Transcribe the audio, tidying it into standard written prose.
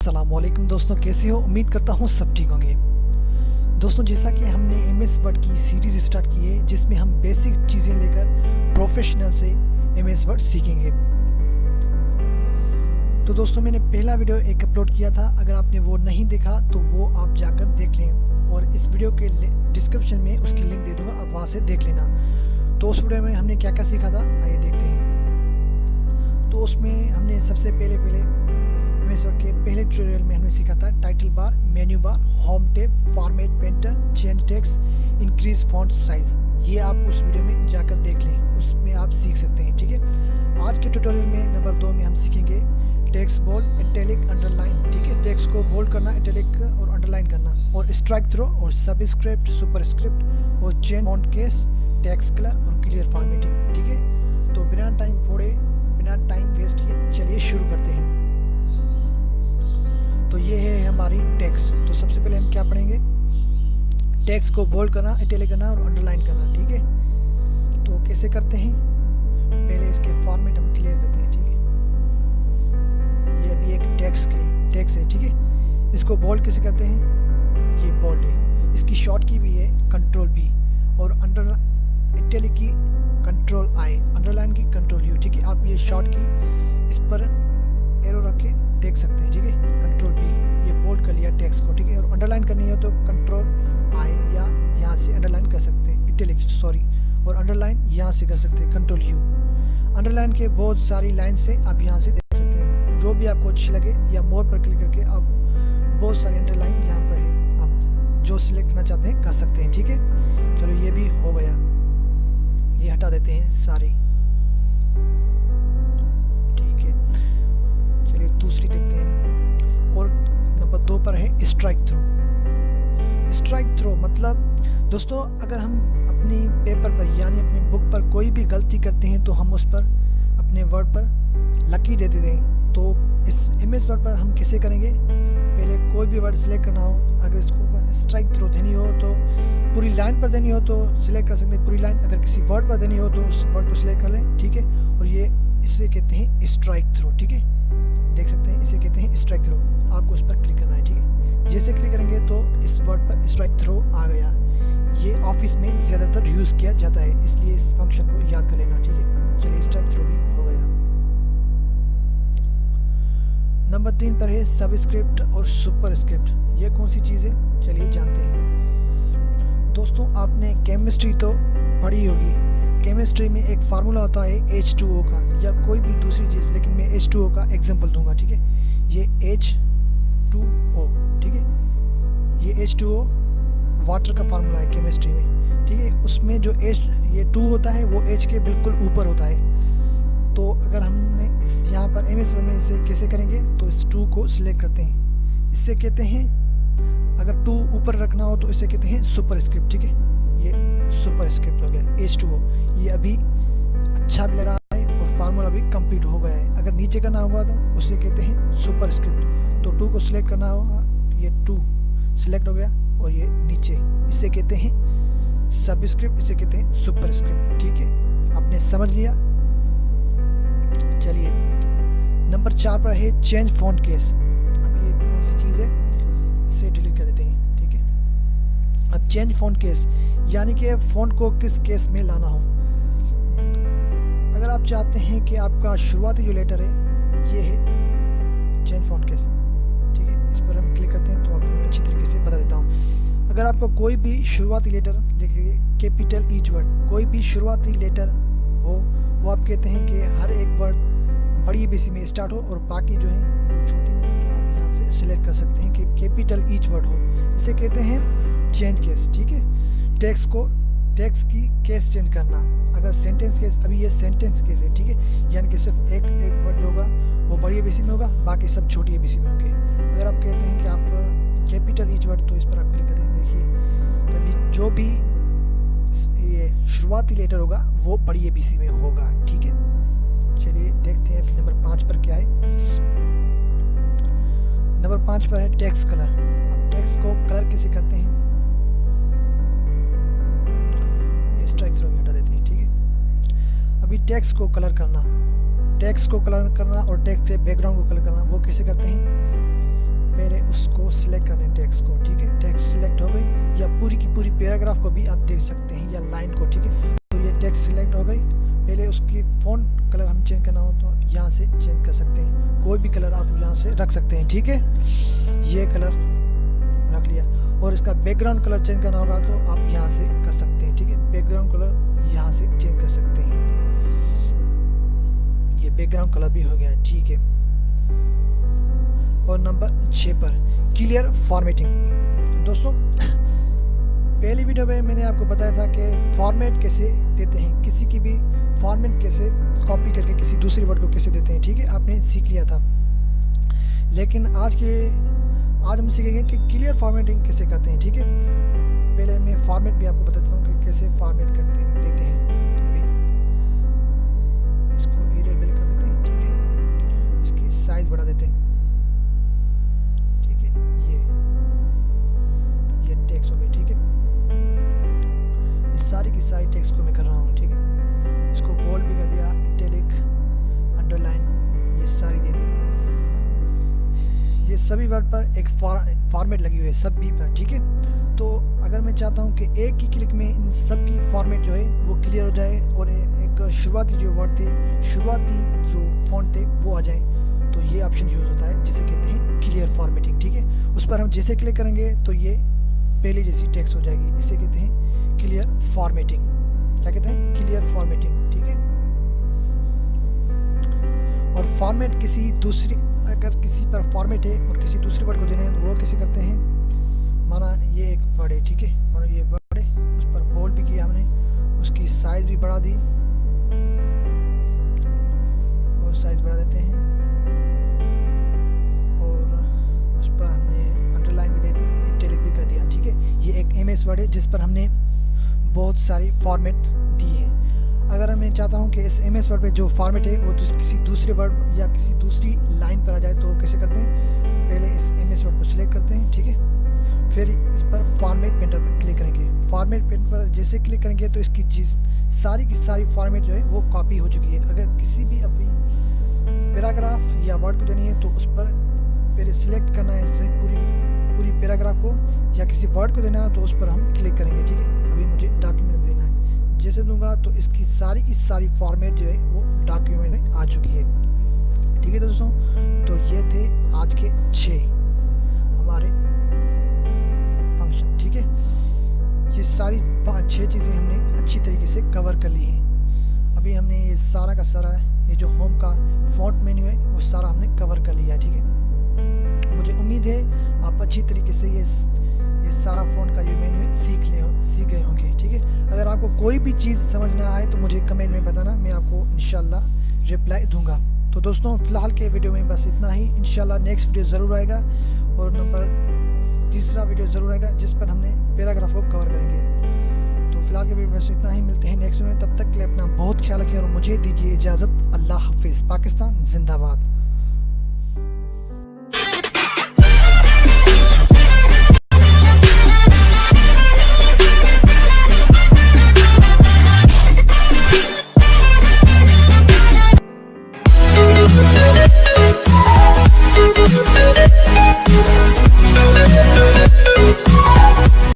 अस्सलामुअलैकुम दोस्तों, कैसे हो? उम्मीद करता हूँ सब ठीक होंगे। दोस्तों, जैसा कि हमने एमएस वर्ड की सीरीज़ स्टार्ट की है जिसमें हम बेसिक चीज़ें लेकर प्रोफेशनल से एमएस वर्ड सीखेंगे। तो दोस्तों, मैंने पहला वीडियो एक अपलोड किया था, अगर आपने वो नहीं देखा तो वो आप जाकर देख लें और इस वीडियो के डिस्क्रिप्शन में उसकी लिंक दे दूँगा, आप वहाँ से देख लेना। तो उस वीडियो में हमने क्या क्या सीखा था, आइए देखते हैं। तो उसमें हमने सबसे पहले एमएस वर्ड के पहले ट्यूटोरियल में हमने सीखा था title bar, menu bar, home tab, format painter, change text, increase font size. ये आप उस वीडियो में जाकर देख लें, उसमें आप सीख सकते हैं। ठीक है, आज के ट्यूटोरियल में नंबर 2 में हम सीखेंगे टेक्स्ट बोल्ड, इटैलिक, अंडरलाइन। ठीक है, टेक्स्ट को बोल्ड करना, इटैलिक और अंडरलाइन करना, और स्ट्राइक थ्रो और सबस्क्रिप्ट, सुपरस्क्रिप्ट और change font case, text colour और क्लियर फॉर्मेटिंग। ठीक है, तो बिना टाइम वेस्ट किए चलिए शुरू करते हैं। तो ये है हमारी टेक्स्ट। तो सबसे पहले हम क्या पढ़ेंगे, टेक्स्ट को बोल्ड करना, इटैलिक करना और अंडरलाइन करना। ठीक है, तो कैसे करते हैं, पहले इसके फॉर्मेट हम क्लियर करते हैं। ठीक है, ये अभी एक टेक्स्ट है। ठीक है, इसको बोल्ड कैसे करते हैं, ये बोल्ड है, इसकी शॉर्ट की भी है कंट्रोल बी, और इटैलिक की कंट्रोल आई, अंडरलाइन की कंट्रोल यू। ठीक है, आप ये शॉर्ट की इस पर एरो रख के देख सकते हैं। ठीक है, कंट्रोल बी, ये बोल्ड कर लिया टेक्स्ट को। ठीक है, और अंडरलाइन करनी हो तो कंट्रोल आई, या यहाँ से अंडरलाइन कर सकते हैं, इटैलिक सॉरी, और अंडरलाइन यहाँ से कर सकते हैं, कंट्रोल यू। अंडरलाइन के बहुत सारी लाइन से आप यहाँ से देख सकते हैं, जो भी आपको अच्छी लगे, या मोर पर क्लिक करके आप बहुत सारी अंडरलाइन यहाँ पर है, आप जो सिलेक्ट करना चाहते हैं कर सकते हैं। ठीक है, चलो ये भी हो गया, ये हटा देते हैं सारी। ठीक है, चलिए दूसरी देखते हैं, और नंबर 2 पर है स्ट्राइक थ्रो। स्ट्राइक थ्रो मतलब दोस्तों, अगर हम अपनी पेपर पर यानी अपनी बुक पर कोई भी गलती करते हैं तो हम उस पर अपने वर्ड पर लकी दे देते हैं। तो इस एमएस वर्ड पर हम कैसे करेंगे, पहले कोई भी वर्ड सिलेक्ट करना हो, अगर इसको स्ट्राइक थ्रो देनी हो तो पूरी लाइन पर देनी हो तो सिलेक्ट कर सकते हैं पूरी लाइन, अगर किसी वर्ड पर देनी हो तो उस वर्ड को सिलेक्ट कर लें। ठीक है, और ये इसे कहते हैं स्ट्राइक थ्रो। ठीक है, देख सकते हैं, इसे कहते हैं स्ट्राइक थ्रो। आपको उस पर क्लिक करना है। ठीक है, जैसे क्लिक करेंगे तो इस वर्ड पर स्ट्राइक थ्रो आ गया। ये ऑफिस में ज़्यादातर यूज़ किया जाता है, इसलिए इस फंक्शन को याद कर लेना। ठीक है, चलिए स्ट्राइक थ्रो भी हो गया। नंबर 3 पर है सबस्क्रिप्ट और सुपरस्क्रिप्ट। ये कौन सी चीज़ है, चलिए जानते हैं। दोस्तों, आपने केमिस्ट्री तो पढ़ी होगी, केमिस्ट्री में एक फार्मूला होता है H2O का, या कोई भी दूसरी चीज़, लेकिन मैं H2O का एग्जांपल दूंगा। ठीक है, ये H2O। ठीक है, ये H2O वाटर का फार्मूला है केमिस्ट्री में। ठीक है, उसमें जो ये 2 होता है वो H के बिल्कुल ऊपर होता है। तो अगर हमने यहाँ पर एमएस वर्ड में इसे कैसे करेंगे, तो इस 2 को सिलेक्ट करते हैं, इससे कहते हैं, अगर 2 ऊपर रखना हो तो इसे कहते हैं सुपरस्क्रिप्ट। ठीक है, ये सुपरस्क्रिप्ट हो गया H2O। ये अभी अच्छा भी लग रहा है और फार्मूला भी कंप्लीट हो गया है। अगर नीचे करना होगा तो उसे कहते हैं सुपरस्क्रिप्ट। तो 2 को सिलेक्ट करना होगा, ये 2 सिलेक्ट हो गया, और ये नीचे, इसे कहते हैं सबस्क्रिप्ट, इसे कहते हैं सुपरस्क्रिप्ट। ठीक है, आपने समझ लिया। चलिए नंबर 4 पर है चेंज फॉन्ट केस। अब ये कौन सी चीज़ है, इसे डिलीट कर देते हैं। ठीक है, अब चेंज फॉन्ट केस यानी कि फ़ॉन्ट को किस केस में लाना हो। अगर आप चाहते हैं कि आपका शुरुआती जो लेटर है ये है चेंज फॉन्ट केस। ठीक है, इस पर हम क्लिक करते हैं तो आपको मैं अच्छी तरीके से बता देता हूँ। अगर आपको कोई भी शुरुआती लेटर, देखिए कैपिटल ईच वर्ड, कोई भी शुरुआती लेटर हो, वो आप कहते हैं कि हर एक वर्ड बड़ी एबीसी में स्टार्ट हो और बाकी जो है वो छोटी में हो, तो आप यहाँ से सिलेक्ट कर सकते हैं कि कैपिटल ईच वर्ड हो, इसे कहते हैं चेंज केस। ठीक है, टेक्स्ट की केस चेंज करना। अगर सेंटेंस केस, अभी ये सेंटेंस केस है। ठीक है, यानी कि सिर्फ एक वर्ड जो होगा वो बड़ी एबीसी में होगा, बाकी सब छोटी एबीसी में होंगे। अगर आप कहते हैं कि आप कैपिटल ईच वर्ड, तो इस पर आप क्लिक करते हैं, देखिए अभी जो भी ये शुरुआती लेटर होगा वो बड़ी एबीसी में होगा। ठीक है, चलिए देखते हैं अभी नंबर 5 पर क्या है। नंबर 5 पर है टेक्स्ट कलर। अब टेक्स्ट को कलर कैसे करते हैं, ये स्ट्राइक थ्रो में हटा देते हैं। ठीक है, अभी टेक्स्ट को कलर करना, टेक्स्ट को कलर करना और टेक्स्ट से बैकग्राउंड को कलर करना, वो कैसे करते हैं, आपको सिलेक्ट करना है टेक्स्ट को, ठीक है। टेक्स्ट सिलेक्ट हो गई, या पूरी की पूरी पैराग्राफ को भी आप देख सकते हैं, या लाइन को, ठीक है। तो ये टेक्स्ट सिलेक्ट हो गई। पहले उसकी फ़ॉन्ट कलर हम चेंज करना हो तो यहाँ से चेंज कर सकते हैं, कोई भी कलर आप यहाँ से रख सकते हैं, ठीक है। ये कलर रख लिया, और इसका बैकग्राउंड कलर चेंज करना होगा तो आप यहाँ से कर सकते हैं, ठीक है। बैकग्राउंड कलर यहाँ से चेंज कर सकते हैं। ये बैकग्राउंड कलर भी हो गया, ठीक है। और नंबर 6 पर क्लियर फॉर्मेटिंग। दोस्तों पहली वीडियो में मैंने आपको बताया था कि फॉर्मेट कैसे देते हैं, किसी की भी फॉर्मेट कैसे कॉपी करके किसी दूसरे वर्ड को कैसे देते हैं, ठीक है। आपने सीख लिया था। लेकिन आज हम सीखेंगे कि क्लियर फॉर्मेटिंग कैसे करते हैं, ठीक है। पहले मैं फॉर्मेट भी आपको बताता हूँ कि कैसे फॉर्मेट देते हैं। अभी इसको एरियल बिल कर देते हैं, ठीक है। इसकी साइज बढ़ा देते हैं, ठीक है। ये टेक्स्ट हो गई, ठीक है। इस सारी की सारी टेक्स्ट को मैं कर रहा हूँ, ठीक है। इसको बोल्ड भी कर दिया, इटैलिक, अंडरलाइन, ये सारी दे दी। ये सभी वर्ड पर एक फॉर्मेट लगी हुई है, सब भी पर, ठीक है। तो अगर मैं चाहता हूँ कि एक ही क्लिक में इन सब की फॉर्मेट जो है वो क्लियर हो जाए, और एक शुरुआती जो वर्ड थे, शुरुआती जो फॉन्ट थे वो आ जाए, तो ये ऑप्शन यूज़ होता है जिसे कहते हैं क्लियर फॉर्मेटिंग, ठीक है। उस पर हम जैसे क्लिक करेंगे तो ये पहले जैसी टेक्स्ट हो जाएगी, इसे कहते हैं क्लियर फॉर्मेटिंग। क्या कहते हैं? क्लियर फॉर्मेटिंग, ठीक है। और फॉर्मेट किसी दूसरी, अगर किसी पर फॉर्मेट है और किसी दूसरे वर्ड को देना है तो वो कैसे करते हैं। माना ये एक वर्ड है, ठीक है। माना ये वर्ड है, उस पर बोल्ड भी किया हमने, उसकी साइज भी बढ़ा दी, और साइज बढ़ा देते हैं, और उस पर हमने अंडरलाइन भी दे दी, इटैलिक भी कर दिया, ठीक है। ये एक एमएस वर्ड है जिस पर हमने बहुत सारी फॉर्मेट दी है। अगर मैं चाहता हूं कि इस एमएस वर्ड पे जो फॉर्मेट है वो किसी दूसरे वर्ड या किसी दूसरी लाइन पर आ जाए तो कैसे करते हैं। पहले इस एमएस वर्ड को सिलेक्ट करते हैं, ठीक है। फिर इस पर फॉर्मेट पेंटर पर क्लिक करेंगे। फॉर्मेट पेंटर पर जैसे क्लिक करेंगे तो इसकी चीज़ सारी की सारी फॉर्मेट जो है वो कॉपी हो चुकी है। अगर किसी भी अपनी पैराग्राफ या वर्ड को देनी है तो उस पर पहले सिलेक्ट करना है पूरी पैराग्राफ को, या किसी वर्ड को देना है तो उस पर हम क्लिक करेंगे, ठीक है। अभी मुझे डॉक्यूमेंट देना है, जैसे दूंगा तो इसकी सारी की सारी फॉर्मेट जो है वो डॉक्यूमेंट में आ चुकी है, ठीक है दोस्तों। तो ये थे आज के 6 हमारे फंक्शन, ठीक है। ये सारी 6 चीज़ें हमने अच्छी तरीके से कवर कर ली हैं। अभी हमने ये सारा का सारा ये जो होम का फॉन्ट मेन्यू है वो सारा हमने कवर कर लिया है, ठीक है। मुझे उम्मीद है आप अच्छी तरीके से ये सारा फ़ॉन्ट का ये मेन्यू सीख गए होंगे, ठीक है। अगर आपको कोई भी चीज़ समझ ना आए तो मुझे कमेंट में बताना, मैं आपको इंशाल्लाह रिप्लाई दूंगा। तो दोस्तों फ़िलहाल के वीडियो में बस इतना ही। इंशाल्लाह नेक्स्ट वीडियो ज़रूर आएगा, और नंबर 3 वीडियो ज़रूर आएगा जिस पर हमने पैराग्राफ को कवर करेंगे। तो फिलहाल के वीडियो में बस इतना ही, मिलते हैं नेक्स्ट वीडियो में। तब तक के लिए अपना बहुत ख्याल रखिए और मुझे दीजिए इजाज़त। अल्लाह हाफिज़। पाकिस्तान जिंदाबाद।